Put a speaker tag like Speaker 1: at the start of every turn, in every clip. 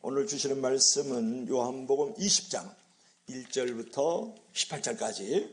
Speaker 1: 오늘 주시는 말씀은 요한복음 20장 1절부터 18절까지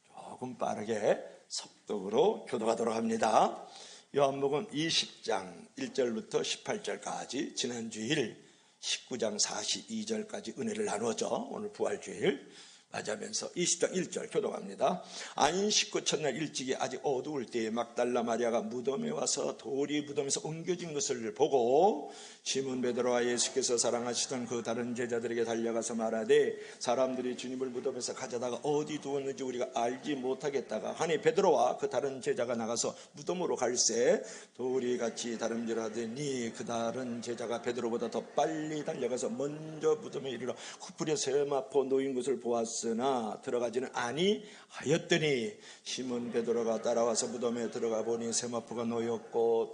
Speaker 1: 조금 빠르게 속독으로 교독하도록 합니다. 요한복음 20장 1절부터 18절까지 지난주일 19장 42절까지 은혜를 나누었죠. 오늘 부활주일 맞이하면서 20장 1절 교독합니다. 안식구 첫날 일찍이 아직 어두울 때에 막달라 마리아가 무덤에 와서 돌이 무덤에서 옮겨진 것을 보고 시몬 베드로와 예수께서 사랑하시던 그 다른 제자들에게 달려가서 말하되 사람들이 주님을 무덤에서 가져다가 어디 두었는지 우리가 알지 못하겠다가 하니 베드로와 그 다른 제자가 나가서 무덤으로 갈새 돌이 같이 다름질하더니 그 다른 제자가 베드로보다 더 빨리 달려가서 먼저 무덤에 이르러 흩뿌려 세마포 놓인 것을 보았으나 들어가지는 아니하였더니 시몬 베드로가 따라와서 무덤에 들어가 보니 세마포가 놓였고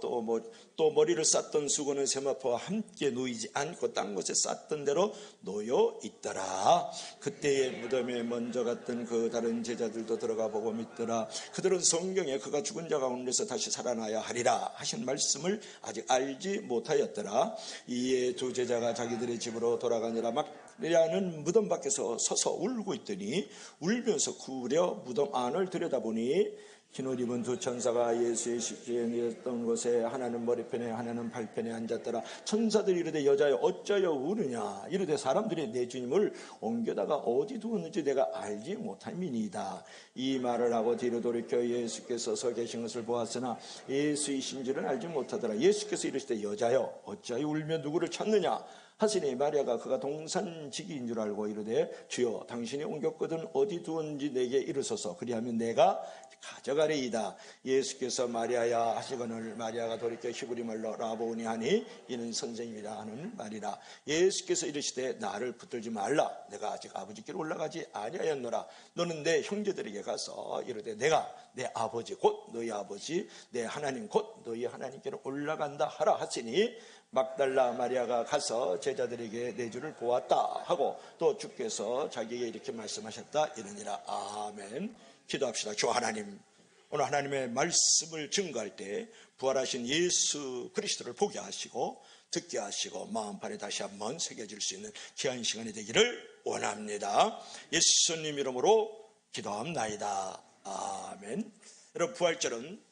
Speaker 1: 또 머리를 쌌던 수건은 세마포와 함께 놓이지 않고 딴 곳에 쌌던 대로 놓여 있더라. 그때에 무덤에 먼저 갔던 그 다른 제자들도 들어가 보고 믿더라. 그들은 성경에 그가 죽은 자 가운데서 다시 살아나야 하리라 하신 말씀을 아직 알지 못하였더라. 이에 두 제자가 자기들의 집으로 돌아가니라. 마리아는 무덤 밖에서 서서 울고 있더니 울면서 구부려 무덤 안을 들여다보니 흰옷 입은 두 천사가 예수의 시체에 누웠던 곳에 하나는 머리편에 하나는 발편에 앉았더라. 천사들이 이르되 여자여 어찌하여 우느냐. 이르되 사람들이 내 주님을 옮겨다가 어디 두었는지 내가 알지 못함이니이다. 이 말을 하고 뒤로 돌이켜 예수께서 서 계신 것을 보았으나 예수이신 줄은 알지 못하더라. 예수께서 이르시되 여자여 어찌하여 울며 누구를 찾느냐 하시니 마리아가 그가 동산지기인 줄 알고 이르되 주여 당신이 옮겼거든 어디 두었는지 내게 이르소서 그리하면 내가 가져가리이다. 예수께서 마리아야 하시거늘 마리아가 돌이켜 히브리 말로 라보니 하니 이는 선생님이라 하는 말이라. 예수께서 이르시되 나를 붙들지 말라. 내가 아직 아버지께로 올라가지 아니하였노라. 너는 내 형제들에게 가서 이르되 내가 내 아버지 곧 너희 아버지 내 하나님 곧 너희 하나님께로 올라간다 하라 하시니 막달라 마리아가 가서 제자들에게 내 주를 보았다 하고 또 주께서 자기에게 이렇게 말씀하셨다 이러니라. 아멘. 기도합시다. 주 하나님, 오늘 하나님의 말씀을 증거할 때 부활하신 예수 그리스도를 보게 하시고 듣게 하시고 마음판에 다시 한번 새겨질 수 있는 귀한 시간이 되기를 원합니다. 예수님 이름으로 기도합나이다. 아멘. 여러분, 부활절은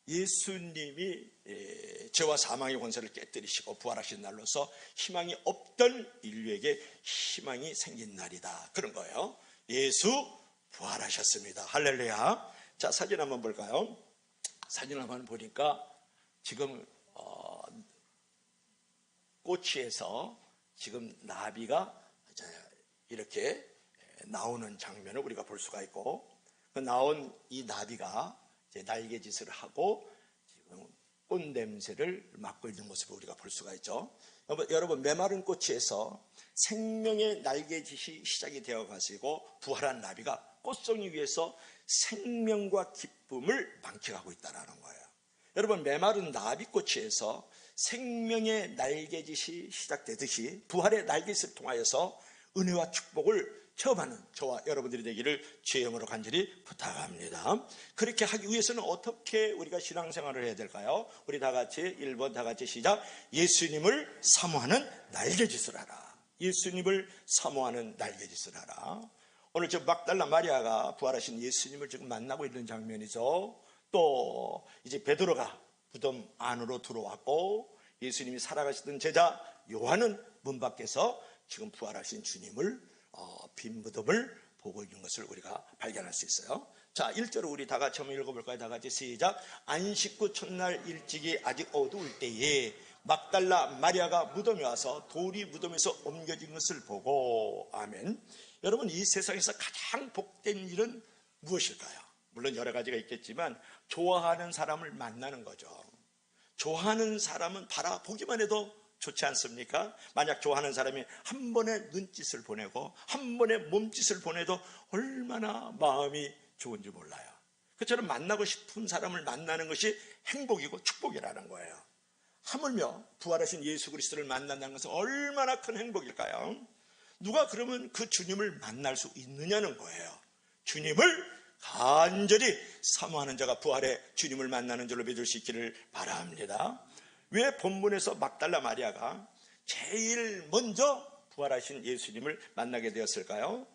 Speaker 1: 예수님이 죄와 사망의 권세를 깨뜨리시고 부활하신 날로서 희망이 없던 인류에게 희망이 생긴 날이다. 그런 거예요. 예수 부활하셨습니다. 할렐루야. 자, 사진 한번 볼까요? 사진 한번 보니까 지금 꼬치에서 지금 나비가 이렇게 나오는 장면을 우리가 볼 수가 있고, 그 나온 이 나비가 이제 날개짓을 하고 지금 꽃 냄새를 맡고 있는 모습을 우리가 볼 수가 있죠. 여러분, 메마른 꼬치에서 생명의 날개짓이 시작이 되어 가지고 부활한 나비가 꽃송이 위에서 생명과 기쁨을 만끽하고 있다는 거예요. 여러분, 메마른 나비꼬치에서 생명의 날개짓이 시작되듯이 부활의 날개짓을 통하여서 은혜와 축복을 체험하는 저와 여러분들이 되기를 주의 이름으로 간절히 부탁합니다. 그렇게 하기 위해서는 어떻게 우리가 신앙생활을 해야 될까요? 우리 다 같이 1번 다 같이 시작. 예수님을 사모하는 날개짓을 하라. 예수님을 사모하는 날개짓을 하라. 오늘 저 막달라 마리아가 부활하신 예수님을 지금 만나고 있는 장면이죠. 또 이제 베드로가 무덤 안으로 들어왔고 예수님이 살아가시던 제자 요한은 문 밖에서 지금 부활하신 주님을 빈 무덤을 보고 있는 것을 우리가 발견할 수 있어요. 자, 1절을 우리 다 같이 한번 읽어볼까요? 다 같이 시작. 안식구 첫날 일찍이 아직 어두울 때에 막달라 마리아가 무덤에 와서 돌이 무덤에서 옮겨진 것을 보고. 아멘. 여러분, 이 세상에서 가장 복된 일은 무엇일까요? 물론 여러 가지가 있겠지만 좋아하는 사람을 만나는 거죠. 좋아하는 사람은 바라보기만 해도 좋지 않습니까? 만약 좋아하는 사람이 한 번의 눈짓을 보내고 한 번의 몸짓을 보내도 얼마나 마음이 좋은지 몰라요. 그처럼 만나고 싶은 사람을 만나는 것이 행복이고 축복이라는 거예요. 하물며 부활하신 예수 그리스도를 만난다는 것은 얼마나 큰 행복일까요? 누가 그러면 그 주님을 만날 수 있느냐는 거예요. 주님을 간절히 사모하는 자가 부활의 주님을 만나는 줄로 믿을 수 있기를 바랍니다. 왜 본문에서 막달라 마리아가 제일 먼저 부활하신 예수님을 만나게 되었을까요?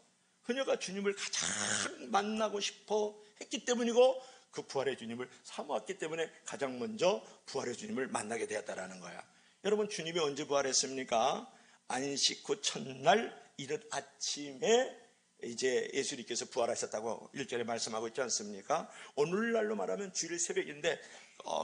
Speaker 1: 그녀가 주님을 가장 만나고 싶어 했기 때문이고 그 부활의 주님을 사모했기 때문에 가장 먼저 부활의 주님을 만나게 되었다라는 거야. 여러분, 주님이 언제 부활했습니까? 안식 후 첫날 이른 아침에 이제 예수님께서 부활하셨다고 1절에 말씀하고 있지 않습니까? 오늘날로 말하면 주일 새벽인데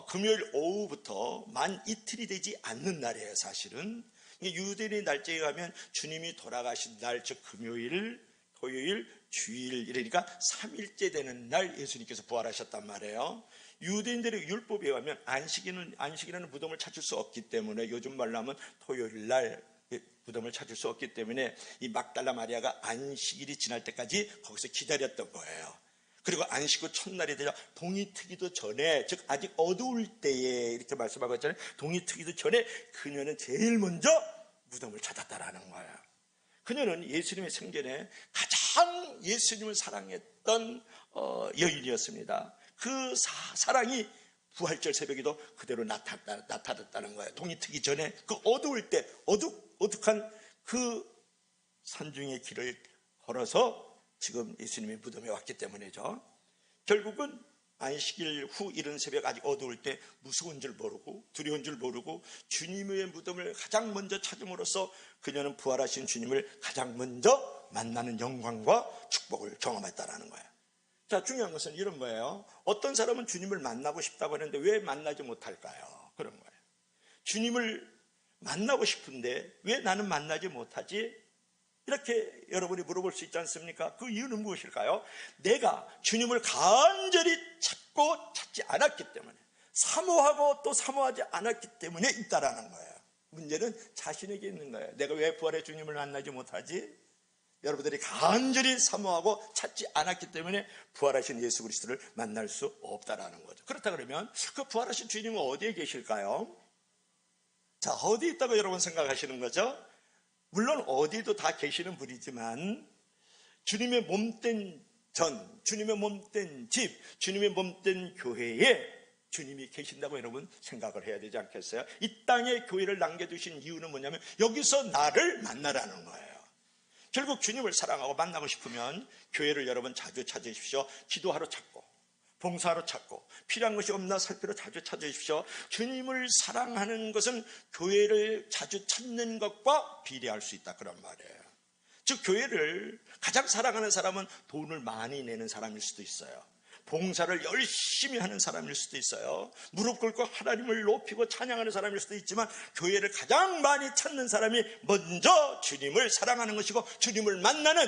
Speaker 1: 금요일 오후부터 만 이틀이 되지 않는 날이에요. 사실은 유대인의 날짜에 가면 주님이 돌아가신 날, 즉 금요일, 토요일, 주일 이러니까 3일째 되는 날 예수님께서 부활하셨단 말이에요. 유대인들의 율법에 가면 안식이라는 무덤을 찾을 수 없기 때문에, 요즘 말로 하면 토요일 날 무덤을 찾을 수 없기 때문에 이 막달라 마리아가 안식일이 지날 때까지 거기서 기다렸던 거예요. 그리고 안식 후 첫날이 되자 동이 트기도 전에, 즉 아직 어두울 때에, 이렇게 말씀하고 있잖아요. 동이 트기도 전에 그녀는 제일 먼저 무덤을 찾았다라는 거예요. 그녀는 예수님의 생전에 가장 예수님을 사랑했던 여인이었습니다. 그 사랑이 부활절 새벽에도 그대로 나타났다는 거예요. 동이 트기 전에 그 어두울 때, 어둑한 그 산중의 길을 걸어서 지금 예수님의 무덤에 왔기 때문이죠. 결국은 안식일 후 이른 새벽 아직 어두울 때 무서운 줄 모르고 두려운 줄 모르고 주님의 무덤을 가장 먼저 찾음으로써 그녀는 부활하신 주님을 가장 먼저 만나는 영광과 축복을 경험했다는 거예요. 자, 중요한 것은 이런 거예요. 어떤 사람은 주님을 만나고 싶다고 하는데 왜 만나지 못할까요? 그런 거예요. 주님을 만나고 싶은데 왜 나는 만나지 못하지? 이렇게 여러분이 물어볼 수 있지 않습니까? 그 이유는 무엇일까요? 내가 주님을 간절히 찾지 않았기 때문에, 사모하고 또 사모하지 않았기 때문에 있다라는 거예요. 문제는 자신에게 있는 거예요. 내가 왜 부활의 주님을 만나지 못하지? 여러분들이 간절히 사모하고 찾지 않았기 때문에 부활하신 예수 그리스도를 만날 수 없다라는 거죠. 그렇다 그러면 그 부활하신 주님은 어디에 계실까요? 자, 어디 있다고 여러분 생각하시는 거죠? 물론 어디도 다 계시는 분이지만 주님의 몸된 전, 주님의 몸된 집, 주님의 몸된 교회에 주님이 계신다고 여러분 생각을 해야 되지 않겠어요? 이 땅에 교회를 남겨두신 이유는 뭐냐면 여기서 나를 만나라는 거예요. 결국 주님을 사랑하고 만나고 싶으면 교회를 여러분 자주 찾으십시오. 기도하러 찾고 봉사하러 찾고 필요한 것이 없나 살피러 자주 찾으십시오. 주님을 사랑하는 것은 교회를 자주 찾는 것과 비례할 수 있다, 그런 말이에요. 즉 교회를 가장 사랑하는 사람은 돈을 많이 내는 사람일 수도 있어요. 봉사를 열심히 하는 사람일 수도 있어요. 무릎 꿇고 하나님을 높이고 찬양하는 사람일 수도 있지만 교회를 가장 많이 찾는 사람이 먼저 주님을 사랑하는 것이고 주님을 만나는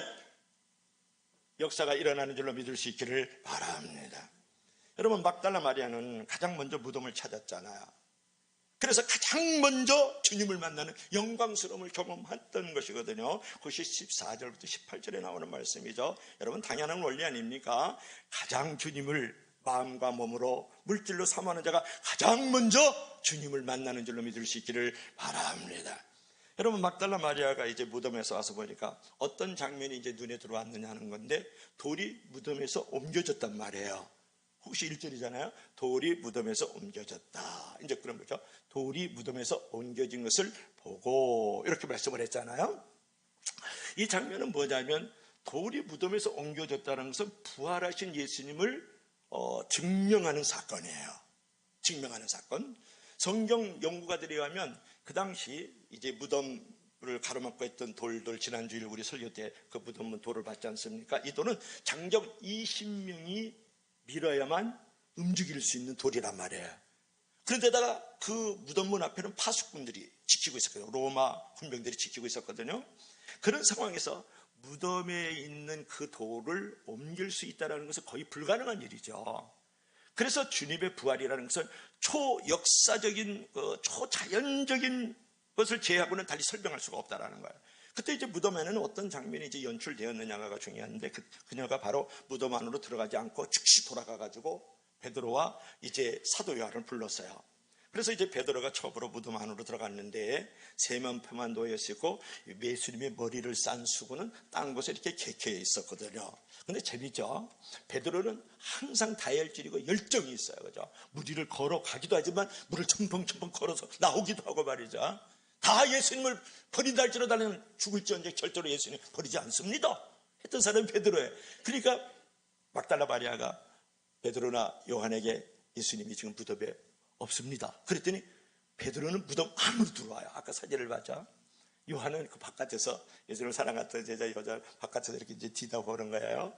Speaker 1: 역사가 일어나는 줄로 믿을 수 있기를 바랍니다. 여러분, 막달라 마리아는 가장 먼저 무덤을 찾았잖아요. 그래서 가장 먼저 주님을 만나는 영광스러움을 경험했던 것이거든요. 그것이 14절부터 18절에 나오는 말씀이죠. 여러분, 당연한 원리 아닙니까? 가장 주님을 마음과 몸으로 물질로 사모하는 자가 가장 먼저 주님을 만나는 줄로 믿을 수 있기를 바랍니다. 여러분, 막달라 마리아가 이제 무덤에서 와서 보니까 어떤 장면이 이제 눈에 들어왔느냐 하는 건데, 돌이 무덤에서 옮겨졌단 말이에요. 혹시 1절이잖아요. 돌이 무덤에서 옮겨졌다. 이제 그런 거죠. 돌이 무덤에서 옮겨진 것을 보고, 이렇게 말씀을 했잖아요. 이 장면은 뭐냐면 돌이 무덤에서 옮겨졌다는 것은 부활하신 예수님을 증명하는 사건이에요. 증명하는 사건. 성경 연구가들에 의하면 그 당시 이제 무덤을 가로막고 있던 돌들, 지난주일 우리 설교 때 그 무덤은 돌을 봤지 않습니까? 이 돌은 장정 20명이 밀어야만 움직일 수 있는 돌이란 말이에요. 그런데다가 그 무덤문 앞에는 파수꾼들이 지키고 있었거든요. 로마 군병들이 지키고 있었거든요. 그런 상황에서 무덤에 있는 그 돌을 옮길 수 있다는 것은 거의 불가능한 일이죠. 그래서 주님의 부활이라는 것은 초역사적인, 초자연적인 것을 제하고는 달리 설명할 수가 없다라는 거예요. 그때 이제 무덤에는 어떤 장면이 이제 연출되었느냐가 중요한데, 그녀가 바로 무덤 안으로 들어가지 않고 즉시 돌아가가지고 베드로와 이제 사도 요한을 불렀어요. 그래서 이제 베드로가 처음으로 무덤 안으로 들어갔는데 세면포만 놓여 있었고 예수님의 머리를 싼 수건은 딴 곳에 이렇게 개켜져 있었거든요. 근데 재밌죠? 베드로는 항상 다혈질이고 열정이 있어요. 그죠? 무리를 걸어가기도 하지만 물을 첨벙첨벙 걸어서 나오기도 하고 말이죠. 다 예수님을 버린다 할지라도 나는 죽을지언정 절대로 예수님 버리지 않습니다 했던 사람이 베드로예요. 그러니까 막달라 마리아가 베드로나 요한에게 예수님이 지금 무덤에 없습니다. 그랬더니 베드로는 무덤 안으로 들어와요. 아까 사진을 봤죠. 요한은 그 바깥에서 예수님을 사랑했던 제자 여자 바깥에서 이렇게 이제 뒤다보는 거예요.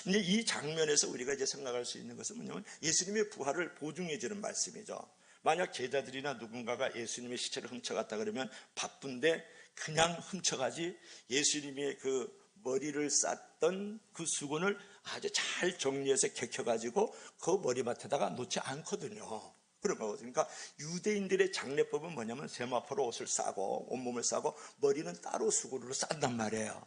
Speaker 1: 근데 이 장면에서 우리가 이제 생각할 수 있는 것은 뭐냐면 예수님의 부활을 보증해 주는 말씀이죠. 만약 제자들이나 누군가가 예수님의 시체를 훔쳐갔다 그러면 바쁜데 그냥 훔쳐가지 예수님의 그 머리를 쌌던 그 수건을 아주 잘 정리해서 개켜가지고 그 머리맡에다가 놓지 않거든요. 그런 거거든요. 그러니까 유대인들의 장례법은 뭐냐면 세마포로 옷을 싸고 온몸을 싸고 머리는 따로 수건으로 싼단 말이에요.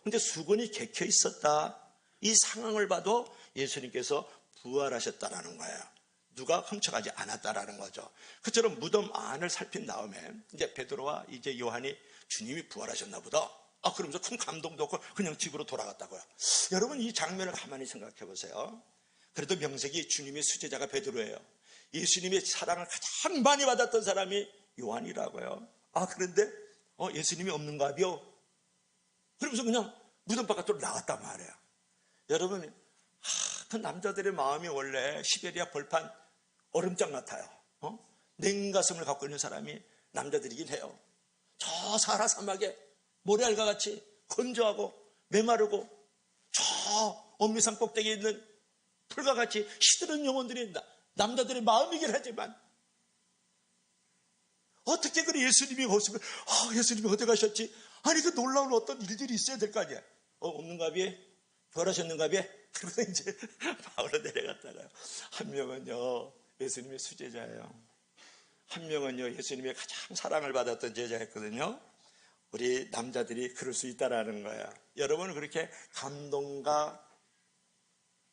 Speaker 1: 근데 수건이 개켜 있었다. 이 상황을 봐도 예수님께서 부활하셨다라는 거예요. 누가 훔쳐가지 않았다라는 거죠. 그처럼 무덤 안을 살핀 다음에 이제 베드로와 이제 요한이 주님이 부활하셨나 보다. 그러면서 큰 감동도 없고 그냥 집으로 돌아갔다고요. 여러분 이 장면을 가만히 생각해 보세요. 그래도 명색이 주님의 수제자가 베드로예요. 예수님의 사랑을 가장 많이 받았던 사람이 요한이라고요. 그런데 예수님이 없는가 벼? 그러면서 그냥 무덤 바깥으로 나갔단 말이에요. 여러분 그 남자들의 마음이 원래 시베리아 벌판 얼음장 같아요. 냉가슴을 갖고 있는 사람이 남자들이긴 해요. 저 사하라 사막에 모래알과 같이 건조하고 메마르고 저 엄미산 꼭대기에 있는 풀과 같이 시드는 영혼들이 남자들의 마음이긴 하지만 어떻게 그래 예수님이 없으면 예수님이 어디 가셨지? 아니 그 놀라운 어떤 일들이 있어야 될 거 아니야. 없는가 비에? 부활하셨는가 비에? 그러고 이제 바울로 내려갔다가요. 한 명은요 예수님의 수제자예요. 한 명은요 예수님의 가장 사랑을 받았던 제자였거든요. 우리 남자들이 그럴 수 있다라는 거야. 여러분은 그렇게 감동과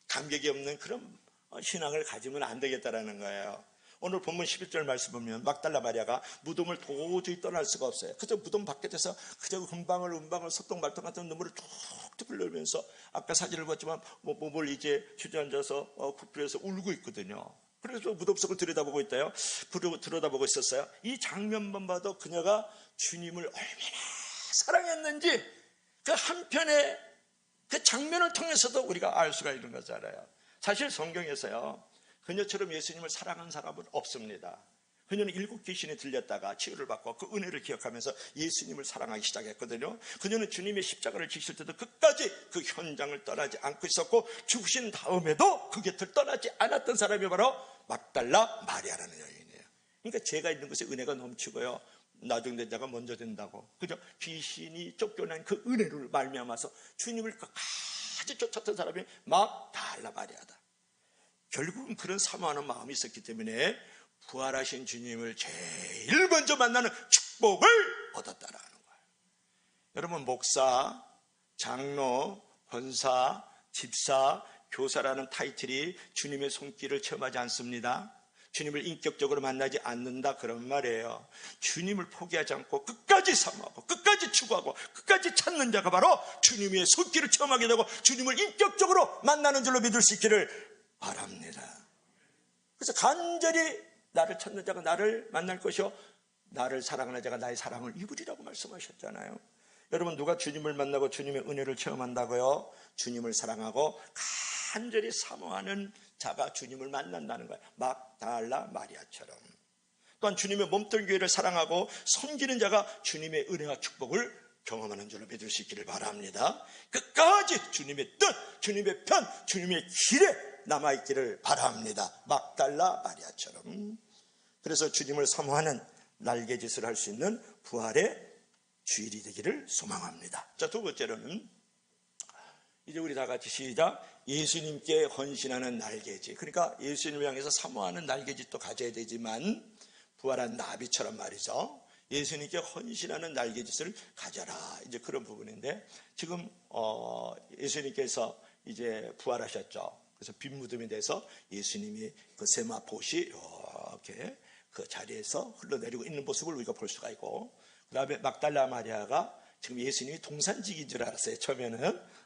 Speaker 1: 감격이 없는 그런 신앙을 가지면 안 되겠다라는 거예요. 오늘 본문 11절 말씀 보면 막달라 마리아가 무덤을 도저히 떠날 수가 없어요. 그저 무덤 밖에서 그저 은방울 소똥말똥 같은 눈물을 툭툭 흘리면서 아까 사진을 봤지만 몸을 이제 주저앉아서 구부려서 울고 있거든요. 그래서 무덤 속을 들여다보고 있다요. 들여다보고 있었어요. 이 장면만 봐도 그녀가 주님을 얼마나 사랑했는지 그 한편의 그 장면을 통해서도 우리가 알 수가 있는 거잖아요. 사실 성경에서요 그녀처럼 예수님을 사랑한 사람은 없습니다. 그녀는 7 귀신이 들렸다가 치유를 받고 그 은혜를 기억하면서 예수님을 사랑하기 시작했거든요. 그녀는 주님의 십자가를 지실 때도 끝까지 그 현장을 떠나지 않고 있었고 죽으신 다음에도 그 곁을 떠나지 않았던 사람이 바로 막달라 마리아라는 여인이에요. 그러니까 죄가 있는 것에 은혜가 넘치고요 나중된 자가 먼저 된다고. 그죠? 귀신이 쫓겨난 그 은혜를 말미암아서 주님을 끝까지 쫓았던 사람이 막달라 마리아다. 결국은 그런 사모하는 마음이 있었기 때문에 부활하신 주님을 제일 먼저 만나는 축복을 얻었다라는 거예요. 여러분 목사, 장로, 권사, 집사, 교사라는 타이틀이 주님의 손길을 체험하지 않습니다. 주님을 인격적으로 만나지 않는다 그런 말이에요. 주님을 포기하지 않고 끝까지 사모하고 끝까지 추구하고 끝까지 찾는 자가 바로 주님의 손길을 체험하게 되고 주님을 인격적으로 만나는 줄로 믿을 수 있기를 바랍니다. 그래서 간절히 나를 찾는 자가 나를 만날 것이요 나를 사랑하는 자가 나의 사랑을 입으리라고 말씀하셨잖아요. 여러분 누가 주님을 만나고 주님의 은혜를 체험한다고요? 주님을 사랑하고 간절히 사모하는 자가 주님을 만난다는 거예요. 막달라 마리아처럼. 또한 주님의 몸뚱 교회를 사랑하고 섬기는 자가 주님의 은혜와 축복을 경험하는 줄로 믿을 수 있기를 바랍니다. 끝까지 주님의 뜻, 주님의 편, 주님의 길에 남아있기를 바랍니다. 막달라 마리아처럼. 그래서 주님을 사모하는 날개짓을 할 수 있는 부활의 주일이 되기를 소망합니다. 자, 두 번째로는 이제 우리 다 같이 시작. 예수님께 헌신하는 날개짓. 그러니까 예수님을 향해서 사모하는 날개짓도 가져야 되지만 부활한 나비처럼 말이죠. 예수님께 헌신하는 날개짓을 가져라. 이제 그런 부분인데 지금 예수님께서 이제 부활하셨죠. 그래서 빈 무덤에 대해서 예수님이 그 세마포시 이렇게 그 자리에서 흘러내리고 있는 모습을 우리가 볼 수가 있고, 그 다음에 막달라 마리아가 지금 예수님이 동산직인 줄 알았어요. 처음에는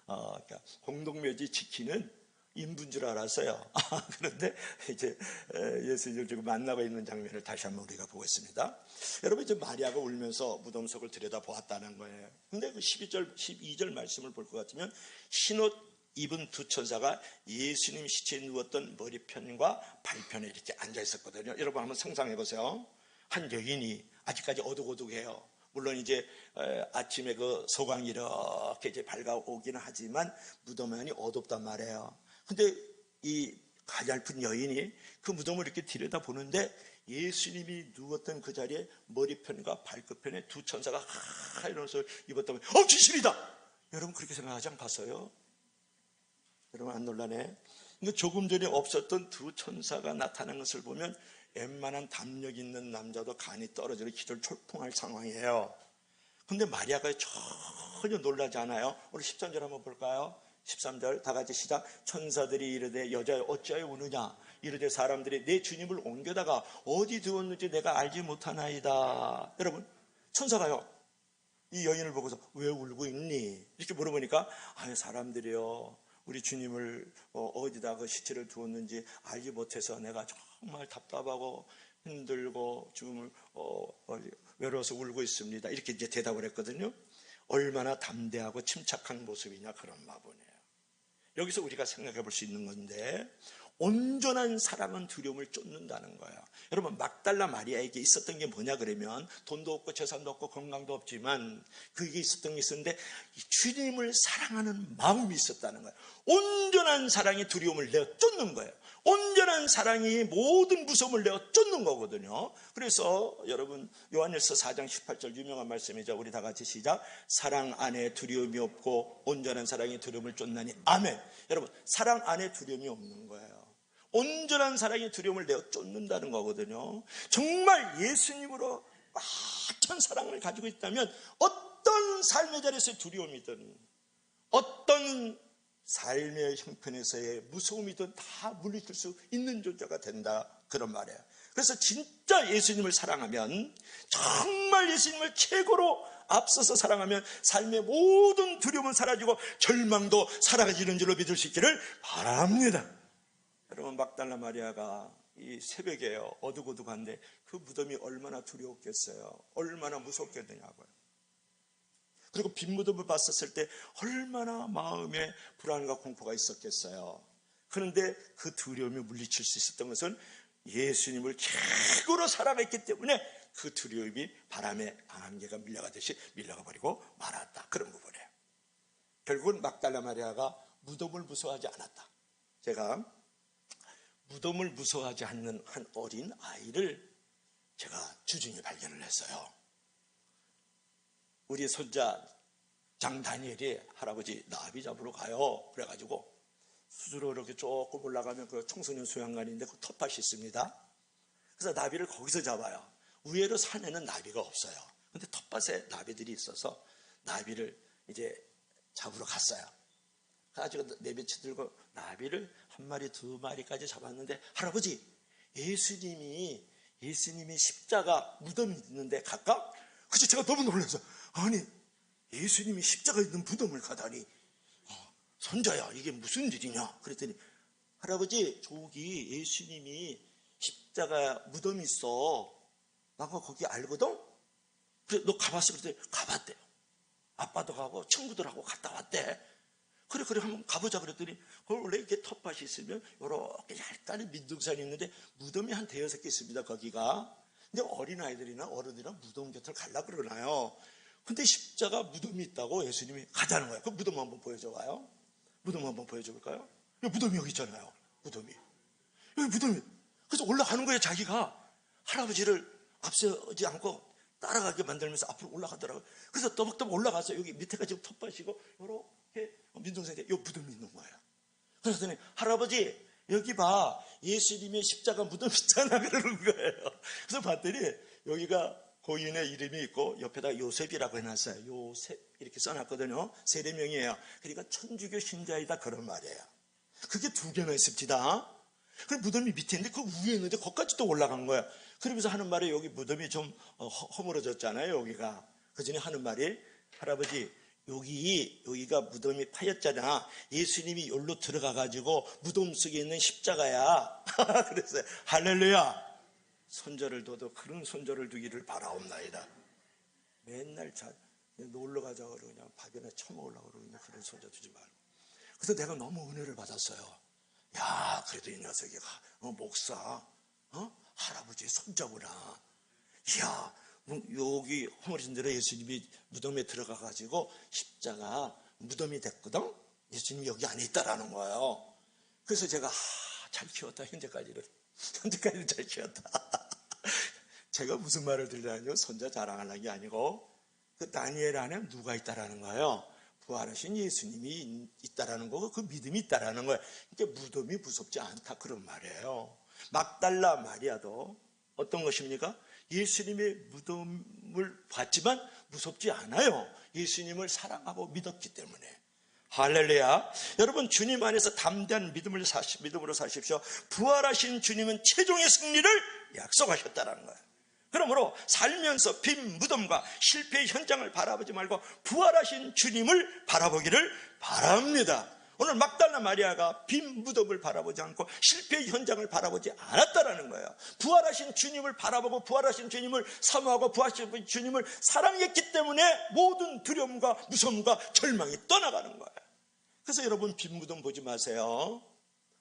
Speaker 1: 그러니까 공동묘지 지키는 인부인 줄 알았어요. 그런데 이제 예수님을 지금 만나고 있는 장면을 다시 한번 우리가 보고 있습니다. 여러분, 이제 마리아가 울면서 무덤 속을 들여다보았다는 거예요. 근데 그 12절 말씀을 볼 것 같으면 흰옷 입은 두 천사가 예수님 시체에 누웠던 머리편과 발편에 이렇게 앉아 있었거든요. 여러분 한번 상상해 보세요. 한 여인이 아직까지 어둑어둑해요. 물론 이제 아침에 그 소광이 이렇게 이제 밝아오기는 하지만 무덤 안이 어둡단 말이에요. 근데 이 가냘픈 여인이 그 무덤을 이렇게 들여다보는데 예수님이 누웠던 그 자리에 머리편과 발끝편에 두 천사가 이러면서 입었다면 귀신이다! 여러분 그렇게 생각하지 않았어요? 여러분 안 놀라네? 근데 조금 전에 없었던 두 천사가 나타난 것을 보면 웬만한 담력 있는 남자도 간이 떨어지고 기절초풍할 상황이에요. 근데 마리아가 전혀 놀라지 않아요. 우리 13절 한번 볼까요? 13절 다 같이 시작. 천사들이 이르되 여자여 어찌하여 우느냐 이르되 사람들이 내 주님을 옮겨다가 어디 두었는지 내가 알지 못하나이다. 여러분 천사가요 이 여인을 보고서 왜 울고 있니? 이렇게 물어보니까 사람들이요 우리 주님을 어디다 그 시체를 두었는지 알지 못해서 내가 정말 답답하고 힘들고 좀 외로워서 울고 있습니다. 이렇게 이제 대답을 했거든요. 얼마나 담대하고 침착한 모습이냐 그런 마분이에요. 여기서 우리가 생각해 볼 수 있는 건데 온전한 사랑은 두려움을 쫓는다는 거예요. 여러분 막달라 마리아에게 있었던 게 뭐냐 그러면 돈도 없고 재산도 없고 건강도 없지만 그게 있었던 게 있었는데 주님을 사랑하는 마음이 있었다는 거예요. 온전한 사랑이 두려움을 내어 쫓는 거예요. 온전한 사랑이 모든 무서움을 내어 쫓는 거거든요. 그래서 여러분 요한일서 4장 18절 유명한 말씀이죠. 우리 다 같이 시작. 사랑 안에 두려움이 없고 온전한 사랑이 두려움을 쫓나니 아멘. 여러분 사랑 안에 두려움이 없는 거예요. 온전한 사랑이 두려움을 내어 쫓는다는 거거든요. 정말 예수님으로 막한 사랑을 가지고 있다면 어떤 삶의 자리에서의 두려움이든 어떤 삶의 형편에서의 무서움이든 다 물리칠 수 있는 존재가 된다 그런 말이에요. 그래서 진짜 예수님을 사랑하면 정말 예수님을 최고로 앞서서 사랑하면 삶의 모든 두려움은 사라지고 절망도 사라지는 줄로 믿을 수 있기를 바랍니다. 여러분 막달라 마리아가 이 새벽에 어둑어둑한데 그 무덤이 얼마나 두려웠겠어요. 얼마나 무섭겠느냐고요. 그리고 빈 무덤을 봤었을 때 얼마나 마음에 불안과 공포가 있었겠어요. 그런데 그 두려움이 물리칠 수 있었던 것은 예수님을 최고로 사랑했기 때문에 그 두려움이 바람에 안개가 밀려가듯이 밀려가 버리고 말았다. 그런 부분이에요. 결국은 막달라 마리아가 무덤을 무서워하지 않았다. 제가 무덤을 무서워하지 않는 한 어린 아이를 제가 주중에 발견을 했어요. 우리 손자 장다니엘이 할아버지 나비 잡으러 가요. 그래가지고 수주로 이렇게 조금 올라가면 그 청소년 수양관인데 그 텃밭이 있습니다. 그래서 나비를 거기서 잡아요. 의외로 산에는 나비가 없어요. 근데 텃밭에 나비들이 있어서 나비를 이제 잡으러 갔어요. 그래가지고 내비치 들고 나비를 한 마리 두 마리까지 잡았는데 할아버지 예수님이 십자가 무덤이 있는데 갈까? 그래서 제가 너무 놀라서 아니 예수님이 십자가 있는 무덤을 가다니 손자야 이게 무슨 일이냐 그랬더니 할아버지 저기 예수님이 십자가 무덤이 있어 나가 거기 알거든? 그래 너 가봤어? 그랬더니 가봤대요. 아빠도 가고 친구들하고 갔다 왔대. 그래 한번 가보자 그랬더니 원래 이렇게 텃밭이 있으면 이렇게 얇다는 민둥산이 있는데 무덤이 한 대여섯 개 있습니다 거기가. 근데 어린아이들이나 어른이나 무덤 곁을 가려고 그러나요. 근데 십자가 무덤이 있다고 예수님이 가자는 거예요. 그 무덤 한번 보여줘 봐요. 무덤 한번 보여줘 볼까요? 무덤이 여기 있잖아요. 무덤이 여기 무덤이. 그래서 올라가는 거예요. 자기가 할아버지를 앞서지 않고 따라가게 만들면서 앞으로 올라가더라고요. 그래서 떠벅떠벅 올라가서 여기 밑에가 지금 텃밭이고 이렇게 민둥산에 이 무덤이 있는 거예요. 그랬더니 할아버지 여기 봐 예수님의 십자가 무덤 있잖아 그러는 거예요. 그래서 봤더니 여기가 고인의 이름이 있고 옆에다 요셉이라고 해놨어요. 요셉 이렇게 써놨거든요. 세례명이에요. 그러니까 천주교 신자이다 그런 말이에요. 그게 두 개나 있습니다. 그 무덤이 밑에 있는데 그 위에 있는데 거기까지 또 올라간 거예요. 그러면서 하는 말이 여기 무덤이 좀 허물어졌잖아요. 여기가. 그 전에 하는 말이 할아버지 여기가 무덤이 파였잖아. 예수님이 여기로 들어가가지고 무덤 속에 있는 십자가야. 그래서 할렐루야. 손자를 둬도 그런 손자를 두기를 바라옵나이다. 맨날 놀러 가자고 그러고 그냥 밥이나 처먹으려고 그러고 그런 손자 두지 말고. 그래서 내가 너무 은혜를 받았어요. 야, 그래도 이 녀석이 목사, 할아버지의 손자구나. 이야, 여기 허물진 대로 예수님이 무덤에 들어가가지고 십자가 무덤이 됐거든. 예수님이 여기 안에 있다라는 거예요. 그래서 제가 잘 키웠다. 현재까지는 잘 키웠다. 제가 무슨 말을 들으냐면 손자 자랑하려는 게 아니고 그 다니엘 안에 누가 있다라는 거예요. 부활하신 예수님이 있다라는 거고 그 믿음이 있다라는 거예요. 그러니까 무덤이 무섭지 않다 그런 말이에요. 막달라 마리아도 어떤 것입니까? 예수님의 무덤을 봤지만 무섭지 않아요. 예수님을 사랑하고 믿었기 때문에. 할렐루야. 여러분, 주님 안에서 담대한 믿음으로 사십시오. 부활하신 주님은 최종의 승리를 약속하셨다는 거예요. 그러므로 살면서 빈 무덤과 실패의 현장을 바라보지 말고 부활하신 주님을 바라보기를 바랍니다. 오늘 막달라 마리아가 빈 무덤을 바라보지 않고 실패의 현장을 바라보지 않았다라는 거예요. 부활하신 주님을 바라보고 부활하신 주님을 사모하고 부활하신 주님을 사랑했기 때문에 모든 두려움과 무서움과 절망이 떠나가는 거예요. 그래서 여러분, 빈 무덤 보지 마세요.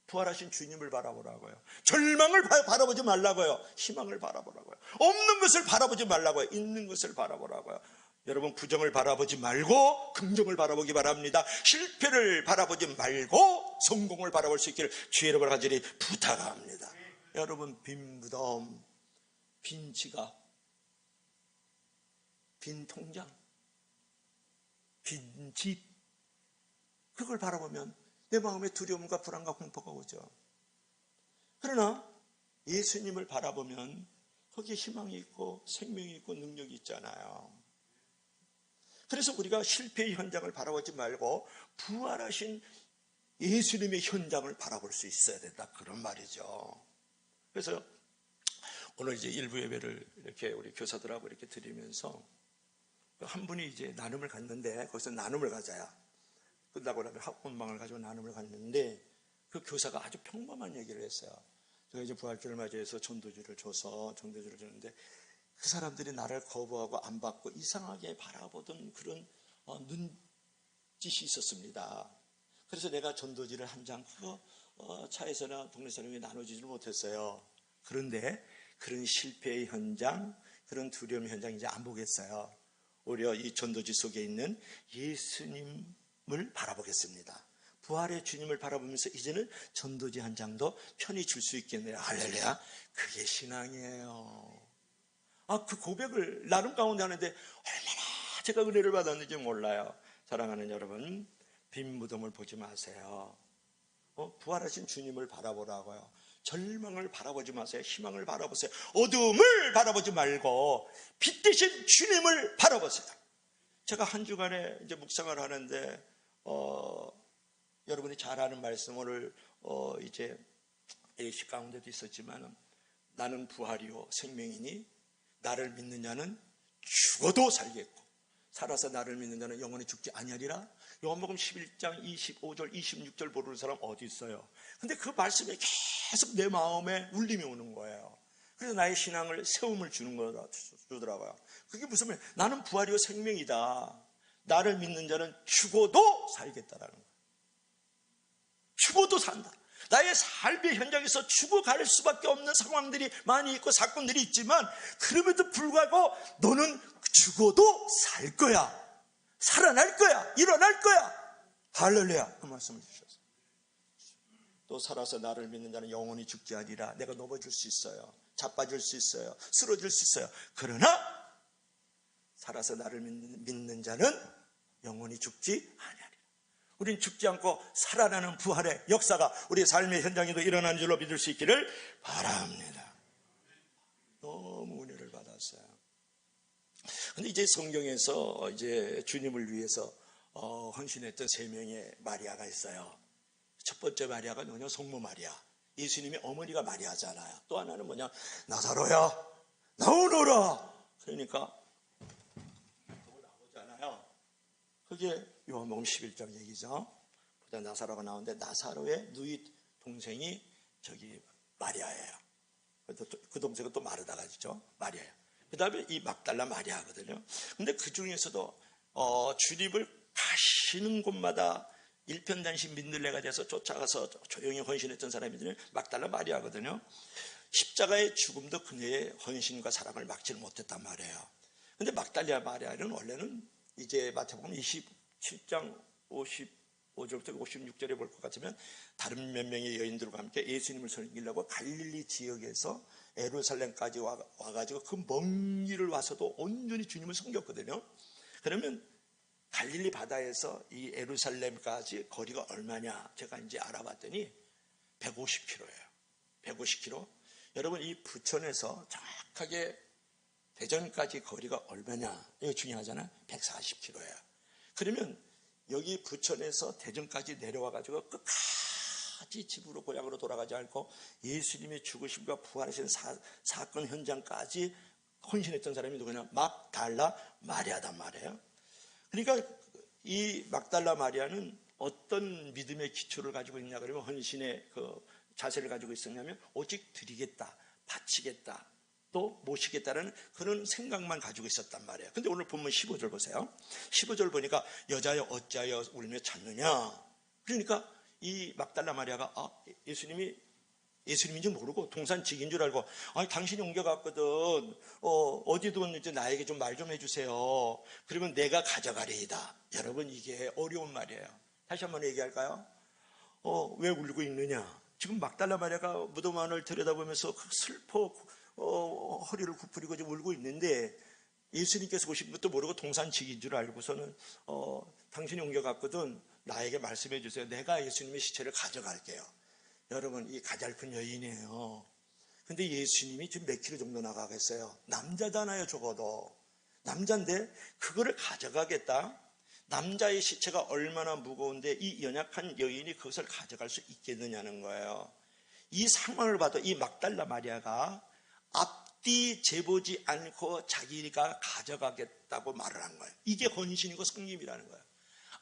Speaker 1: 부활하신 주님을 바라보라고요. 절망을 바라보지 말라고요. 희망을 바라보라고요. 없는 것을 바라보지 말라고요. 있는 것을 바라보라고요. 여러분, 부정을 바라보지 말고 긍정을 바라보기 바랍니다. 실패를 바라보지 말고 성공을 바라볼 수 있기를 주의 이름으로 간절히 부탁합니다. 여러분, 빈 무덤, 빈 지갑, 빈 통장, 빈 집, 그걸 바라보면 내 마음에 두려움과 불안과 공포가 오죠. 그러나 예수님을 바라보면 거기에 희망이 있고 생명이 있고 능력이 있잖아요. 그래서 우리가 실패의 현장을 바라보지 말고 부활하신 예수님의 현장을 바라볼 수 있어야 된다, 그런 말이죠. 그래서 오늘 이제 일부 예배를 이렇게 우리 교사들하고 이렇게 드리면서 한 분이 이제 나눔을 갔는데 거기서 나눔을 가자야. 끝나고 나면 학원방을 가지고 나눔을 갔는데 그 교사가 아주 평범한 얘기를 했어요. 제가 이제 부활절을 맞이해서 전도주를 주는데 그 사람들이 나를 거부하고 안 받고 이상하게 바라보던 그런 눈짓이 있었습니다. 그래서 내가 전도지를 한 장 그거 차에서나 동네 사람이 나눠주지를 못했어요. 그런데 그런 실패의 현장, 그런 두려움의 현장 이제 안 보겠어요. 오히려 이 전도지 속에 있는 예수님을 바라보겠습니다. 부활의 주님을 바라보면서 이제는 전도지 한 장도 편히 줄 수 있겠네요. 할렐루야. 그게 신앙이에요. 그 고백을 나름 가운데 하는데 얼마나 제가 은혜를 받았는지 몰라요. 사랑하는 여러분, 빈 무덤을 보지 마세요. 부활하신 주님을 바라보라고요. 절망을 바라보지 마세요. 희망을 바라보세요. 어둠을 바라보지 말고 빛 대신 주님을 바라보세요. 제가 한 주간에 이제 묵상을 하는데 여러분이 잘 아는 말씀, 오늘 이제 예식 가운데도 있었지만 나는 부활이요 생명이니 나를 믿는 자는 죽어도 살겠고 살아서 나를 믿는 자는 영원히 죽지 아니하리라. 요한복음 11장 25절 26절 모르는 사람 어디 있어요? 근데 그 말씀이 계속 내 마음에 울림이 오는 거예요. 그래서 나의 신앙을 세움을 주더라고요. 그게 무슨 말이에요? 나는 부활이요 생명이다. 나를 믿는 자는 죽어도 살겠다라는 거예요. 죽어도 산다. 나의 삶의 현장에서 죽어갈 수밖에 없는 상황들이 많이 있고 사건들이 있지만 그럼에도 불구하고 너는 죽어도 살 거야. 살아날 거야. 일어날 거야. 할렐루야. 그 말씀을 주셨어요. 또 살아서 나를 믿는 자는 영원히 죽지 아니라. 내가 넘어질 수 있어요. 자빠질 수 있어요. 쓰러질 수 있어요. 그러나 살아서 나를 믿는 자는 영원히 죽지 아니하리라. 우린 죽지 않고 살아나는 부활의 역사가 우리의 삶의 현장에도 일어나는 줄로 믿을 수 있기를 바랍니다. 너무 은혜를 받았어요. 근데 이제 성경에서 이제 주님을 위해서 헌신했던 3명의 마리아가 있어요. 첫 번째 마리아가 뭐냐? 성모 마리아. 예수님의 어머니가 마리아잖아요. 또 하나는 뭐냐? 나사로야 나오너라. 그러니까 나오잖아요. 그게 요한복음 11장 얘기죠. 보다 나사로가 나오는데 나사로의 누이 동생이 저기 마리아예요. 그 동생은 또 마르다가죠. 마리아예요. 그 다음에 이 막달라 마리아거든요. 근데 그 중에서도 주님을 가시는 곳마다 일편단심 민들레가 돼서 쫓아가서 조용히 헌신했던 사람이들은 막달라 마리아거든요. 십자가의 죽음도 그녀의 헌신과 사랑을 막지를 못했단 말이에요. 근데 막달라 마리아는 원래는 이제 마태복음 27장 55절부터 56절에 볼 것 같으면 다른 몇 명의 여인들과 함께 예수님을 섬기려고 갈릴리 지역에서 예루살렘까지 와가지고 그 먼 길을 와서도 온전히 주님을 섬겼거든요. 그러면 갈릴리 바다에서 이 예루살렘까지 거리가 얼마냐 제가 이제 알아봤더니 150km예요. 150km. 여러분 이 부천에서 정확하게 대전까지 거리가 얼마냐 이거 중요하잖아요. 140km예요. 그러면 여기 부천에서 대전까지 내려와가지고 끝까지 집으로 고향으로 돌아가지 않고 예수님의 죽으심과 부활하신 사건 현장까지 헌신했던 사람이 누구냐? 막달라 마리아단 말이에요. 그러니까 이 막달라 마리아는 어떤 믿음의 기초를 가지고 있냐 그러면 헌신의 그 자세를 가지고 있었냐면 오직 드리겠다, 바치겠다, 또 모시겠다는 그런 생각만 가지고 있었단 말이에요. 근데 오늘 본문 15절 보세요. 15절 보니까 여자여 어찌하여 울며 찾느냐. 그러니까 이 막달라 마리아가 예수님인지 모르고 동산직인 줄 알고 당신이 옮겨갔거든. 어디든 이제 나에게 좀 말 좀 해주세요. 그러면 내가 가져가리이다. 여러분 이게 어려운 말이에요. 다시 한번 얘기할까요? 왜 울고 있느냐? 지금 막달라 마리아가 무덤 안을 들여다보면서 슬퍼 허리를 굽히고 좀 울고 있는데 예수님께서 오신 것도 모르고 동산직인 줄 알고서는 당신이 옮겨갔거든. 나에게 말씀해 주세요. 내가 예수님의 시체를 가져갈게요. 여러분 이 가냘픈 여인이에요. 근데 예수님이 지금 몇 킬로 정도 나가겠어요? 남자잖아요. 적어도 남자인데 그거를 가져가겠다. 남자의 시체가 얼마나 무거운데 이 연약한 여인이 그것을 가져갈 수 있겠느냐는 거예요. 이 상황을 봐도 이 막달라 마리아가 앞뒤 재보지 않고 자기가 가져가겠다고 말을 한 거예요. 이게 헌신이고 섬김이라는 거예요.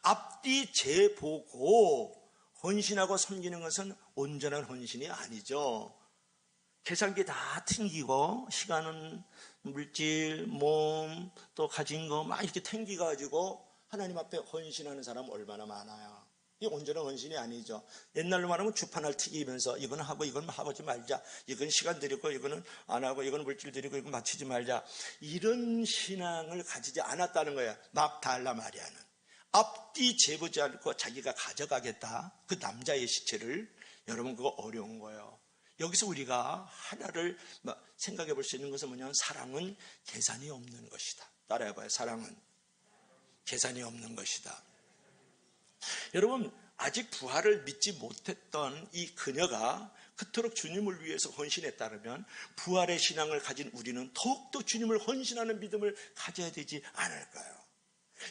Speaker 1: 앞뒤 재보고 헌신하고 섬기는 것은 온전한 헌신이 아니죠. 계산기 다 튕기고 시간은 물질, 몸, 또 가진 거 막 이렇게 튕기가지고 하나님 앞에 헌신하는 사람 얼마나 많아요. 이게 온전한 헌신이 아니죠. 옛날로 말하면 주판을 튀기면서 이건 하고 이건 하지 말자. 이건 시간 들이고 이거는 안 하고 이건 물질 들이고 이건 맞추지 말자. 이런 신앙을 가지지 않았다는 거예요. 막달라 마리아는. 앞뒤 재보지 않고 자기가 가져가겠다. 그 남자의 시체를. 여러분 그거 어려운 거예요. 여기서 우리가 하나를 생각해 볼 수 있는 것은 뭐냐면 사랑은 계산이 없는 것이다. 따라해봐요. 사랑은 계산이 없는 것이다. 여러분 아직 부활을 믿지 못했던 이 그녀가 그토록 주님을 위해서 헌신했다면 부활의 신앙을 가진 우리는 더욱더 주님을 헌신하는 믿음을 가져야 되지 않을까요?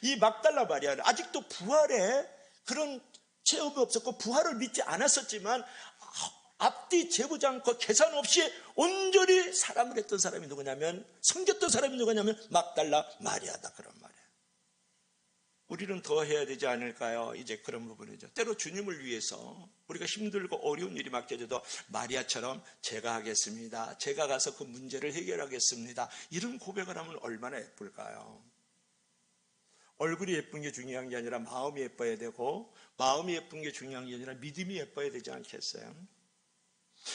Speaker 1: 이 막달라 마리아는 아직도 부활에 그런 체험이 없었고 부활을 믿지 않았었지만 앞뒤 재보지 않고 계산 없이 온전히 사랑을 했던 사람이 누구냐면 섬겼던 사람이 누구냐면 막달라 마리아다 그런 말이에요. 우리는 더 해야 되지 않을까요? 이제 그런 부분이죠. 때로 주님을 위해서 우리가 힘들고 어려운 일이 맡겨져도 마리아처럼 제가 하겠습니다. 제가 가서 그 문제를 해결하겠습니다. 이런 고백을 하면 얼마나 예쁠까요? 얼굴이 예쁜 게 중요한 게 아니라 마음이 예뻐야 되고 마음이 예쁜 게 중요한 게 아니라 믿음이 예뻐야 되지 않겠어요?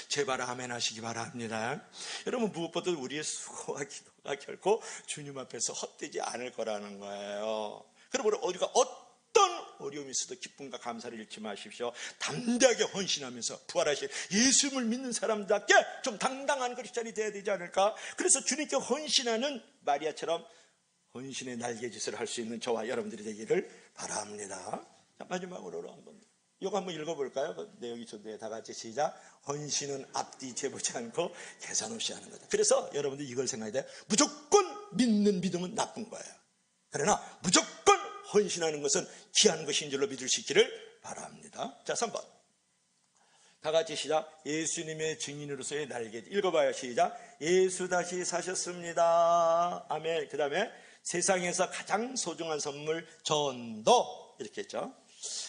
Speaker 1: 제발 아멘 하시기 바랍니다. 여러분 무엇보다 우리의 수고와 기도가 결코 주님 앞에서 헛되지 않을 거라는 거예요. 그러므로 우리가 어떤 어려움이 있어도 기쁨과 감사를 잃지 마십시오. 담대하게 헌신하면서 부활하신 예수님을 믿는 사람답게 좀 당당한 그리스도인이 되어야 되지 않을까? 그래서 주님께 헌신하는 마리아처럼 헌신의 날개짓을 할 수 있는 저와 여러분들이 되기를 바랍니다. 자, 마지막으로 이거 한번 읽어볼까요? 그 내용이 좋은데 다 같이 시작. 헌신은 앞뒤 재보지 않고 계산 없이 하는 거다. 그래서 여러분들 이걸 생각해야 돼요. 무조건 믿는 믿음은 나쁜 거예요. 그러나 무조건 헌신하는 것은 귀한 것인 줄로 믿을 수 있기를 바랍니다. 자, 3번. 다 같이 시작. 예수님의 증인으로서의 날개. 읽어봐요. 시작. 예수 다시 사셨습니다. 아멘. 그 다음에 세상에서 가장 소중한 선물 전도 이렇게 했죠.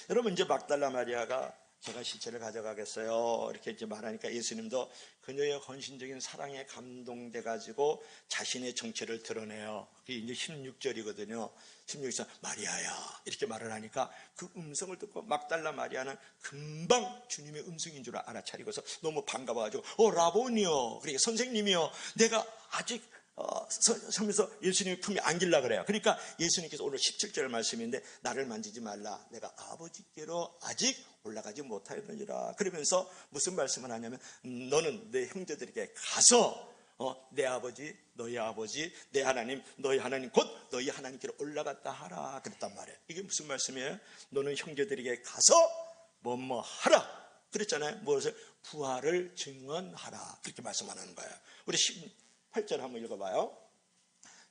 Speaker 1: 여러분 이제 막달라 마리아가 제가 시체를 가져가겠어요 이렇게 이제 말하니까 예수님도 그녀의 헌신적인 사랑에 감동돼 가지고 자신의 정체를 드러내요. 그게 이제 16절이거든요. 16절 마리아야 이렇게 말을 하니까 그 음성을 듣고 막달라 마리아는 금방 주님의 음성인 줄 알아차리고서 너무 반가워가지고 라보니요 그러니까 선생님이요 내가 아직 서면서 예수님의 품에 안길라 그래요. 그러니까 예수님께서 오늘 17절 말씀인데 나를 만지지 말라 내가 아버지께로 아직 올라가지 못하였느니라. 그러면서 무슨 말씀을 하냐면 너는 내 형제들에게 가서 내 아버지 너희 아버지 내 하나님 너희 하나님 곧 너희 하나님께로 올라갔다 하라 그랬단 말이에요. 이게 무슨 말씀이에요? 너는 형제들에게 가서 뭐뭐 하라 그랬잖아요. 무엇을? 부활을 증언하라 그렇게 말씀하는 거예요. 우리 18절 한번 읽어봐요.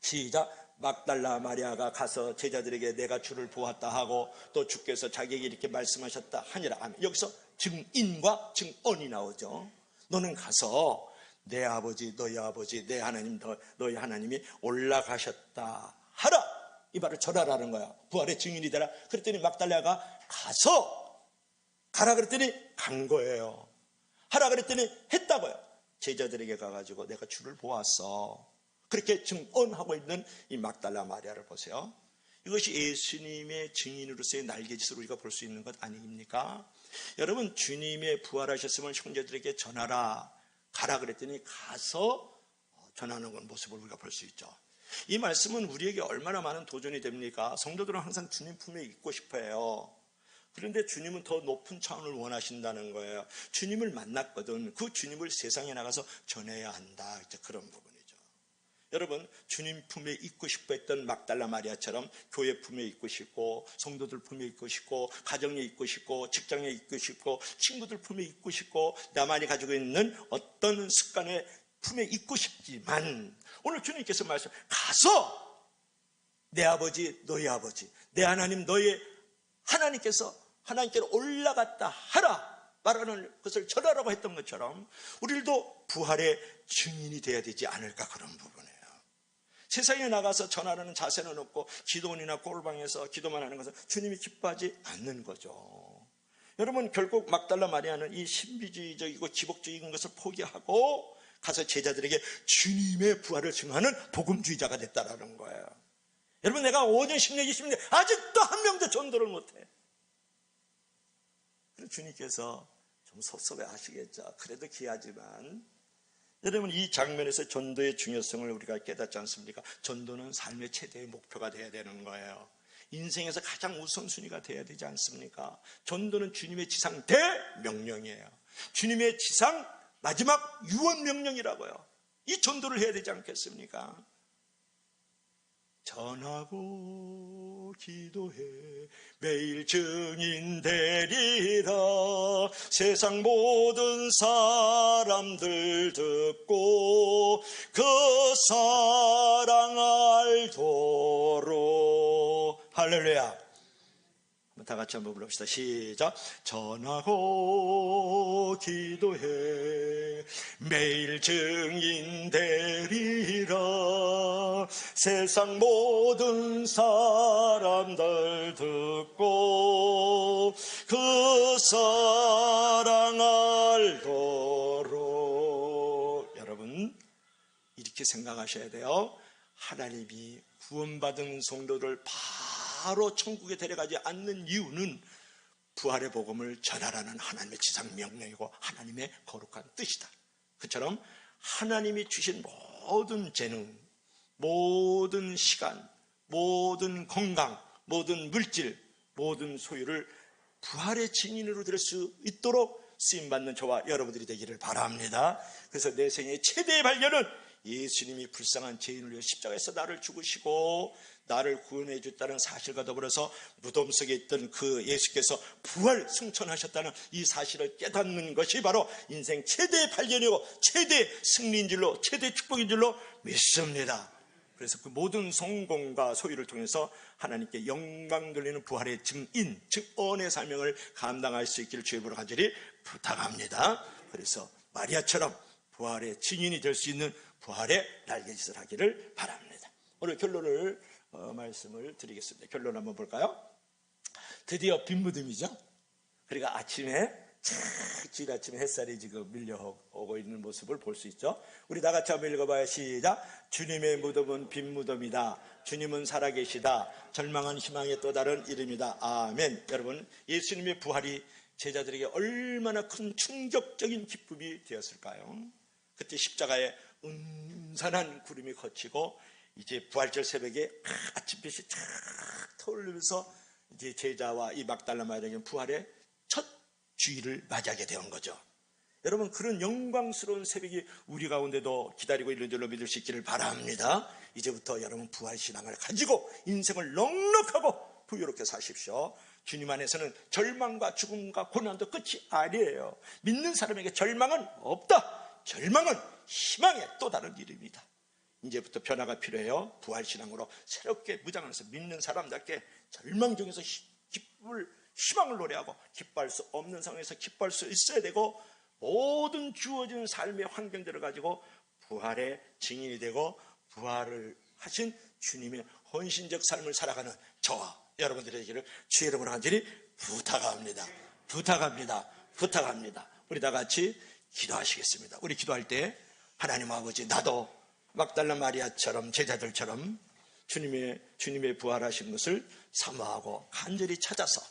Speaker 1: 시작. 막달라 마리아가 가서 제자들에게 내가 주를 보았다 하고 또 주께서 자기에게 이렇게 말씀하셨다 하니라. 여기서 증인과 증언이 나오죠. 너는 가서 내 아버지 내 하나님 너희 하나님이 올라가셨다 하라. 이 말을 전하라는 거야. 부활의 증인이 되라. 그랬더니 막달라가 가서 가라 그랬더니 간 거예요. 하라 그랬더니 했다고요. 제자들에게 가가지고 내가 주를 보았어 그렇게 증언하고 있는 이 막달라 마리아를 보세요. 이것이 예수님의 증인으로서의 날개짓을 우리가 볼 수 있는 것 아닙니까? 여러분 주님의 부활하셨음을 형제들에게 전하라 가라 그랬더니 가서 전하는 건 모습을 우리가 볼 수 있죠. 이 말씀은 우리에게 얼마나 많은 도전이 됩니까? 성도들은 항상 주님 품에 있고 싶어요. 그런데 주님은 더 높은 차원을 원하신다는 거예요. 주님을 만났거든. 그 주님을 세상에 나가서 전해야 한다. 그런 부분이죠. 여러분 주님 품에 있고 싶어 했던 막달라 마리아처럼 교회 품에 있고 싶고 성도들 품에 있고 싶고 가정에 있고 싶고 직장에 있고 싶고 친구들 품에 있고 싶고 나만이 가지고 있는 어떤 습관의 품에 있고 싶지만 오늘 주님께서 말씀 가서 내 아버지 너희 아버지 내 하나님 너희 하나님께서 하나님께로 올라갔다 하라 말하는 것을 전하라고 했던 것처럼 우리도 부활의 증인이 돼야 되지 않을까 그런 부분이에요. 세상에 나가서 전하라는 자세는 없고 기도원이나 꼴방에서 기도만 하는 것은 주님이 기뻐하지 않는 거죠. 여러분 결국 막달라 마리아는 이 신비주의적이고 기복적인 것을 포기하고 가서 제자들에게 주님의 부활을 증하는 복음주의자가 됐다라는 거예요. 여러분 내가 5년 10년 20년 아직도 한 명도 전도를 못해. 그래서 주님께서 좀 섭섭해 하시겠죠. 그래도 귀하지만 여러분 이 장면에서 전도의 중요성을 우리가 깨닫지 않습니까? 전도는 삶의 최대의 목표가 돼야 되는 거예요. 인생에서 가장 우선순위가 돼야 되지 않습니까? 전도는 주님의 지상 대명령이에요. 주님의 지상 마지막 유언명령이라고요. 이 전도를 해야 되지 않겠습니까? 전하고 기도해 매일 증인 되리라 세상 모든 사람들 듣고 그 사랑 알도록 할렐루야. 다 같이 한번 불러봅시다. 시작. 전하고 기도해 매일 증인 되리라 세상 모든 사람들 듣고 그 사랑 알도록. 여러분 이렇게 생각하셔야 돼요. 하나님이 구원받은 성도를 바로 천국에 데려가지 않는 이유는 부활의 복음을 전하라는 하나님의 지상 명령이고 하나님의 거룩한 뜻이다. 그처럼 하나님이 주신 모든 재능, 모든 시간, 모든 건강, 모든 물질, 모든 소유를 부활의 증인으로 될 수 있도록 쓰임받는 저와 여러분들이 되기를 바랍니다. 그래서 내 생의 최대의 발견은 예수님이 불쌍한 죄인을 위해 십자가에서 나를 죽으시고 나를 구원해 줬다는 사실과 더불어서 무덤 속에 있던 그 예수께서 부활 승천하셨다는 이 사실을 깨닫는 것이 바로 인생 최대의 발견이고 최대의 승리인 줄로 최대의 축복인 줄로 믿습니다. 그래서 그 모든 성공과 소유를 통해서 하나님께 영광 돌리는 부활의 증인, 증언의 사명을 감당할 수 있기를 주의 이름으로 간절히 부탁합니다. 그래서 마리아처럼 부활의 증인이 될 수 있는 부활의 날개짓을 하기를 바랍니다. 오늘 결론을 말씀을 드리겠습니다. 결론 한번 볼까요? 드디어 빈무덤이죠. 그러니까 아침에 주일 아침에 햇살이 지금 밀려오고 있는 모습을 볼 수 있죠. 우리 다 같이 한번 읽어봐요. 시작. 주님의 무덤은 빈 무덤이다. 주님은 살아계시다. 절망한 희망의 또 다른 이름이다. 아멘. 여러분, 예수님의 부활이 제자들에게 얼마나 큰 충격적인 기쁨이 되었을까요? 그때 십자가에 은산한 구름이 걷히고 이제 부활절 새벽에 아침빛이 쫙 떠오르면서 이제 제자와 이 막달라 마리아에게 부활의 첫 주일을 맞이하게 된 거죠. 여러분, 그런 영광스러운 새벽이 우리 가운데도 기다리고 있는 줄로 믿을 수 있기를 바랍니다. 이제부터 여러분 부활신앙을 가지고 인생을 넉넉하고 부유롭게 사십시오. 주님 안에서는 절망과 죽음과 고난도 끝이 아니에요. 믿는 사람에게 절망은 없다. 절망은 희망의 또 다른 이름이다. 이제부터 변화가 필요해요. 부활신앙으로 새롭게 무장하면서 믿는 사람답게 절망 중에서 희망을 노래하고 기뻐할 수 없는 상황에서 기뻐할 수 있어야 되고, 모든 주어지는 삶의 환경들을 가지고 부활의 증인이 되고 부활을 하신 주님의 헌신적 삶을 살아가는 저와 여러분들에게를 주의 이름으로 간절히 부탁합니다. 우리 다 같이 기도하시겠습니다. 우리 기도할 때 하나님 아버지, 나도 막달라 마리아처럼 제자들처럼 주님의 부활하신 것을 사모하고 간절히 찾아서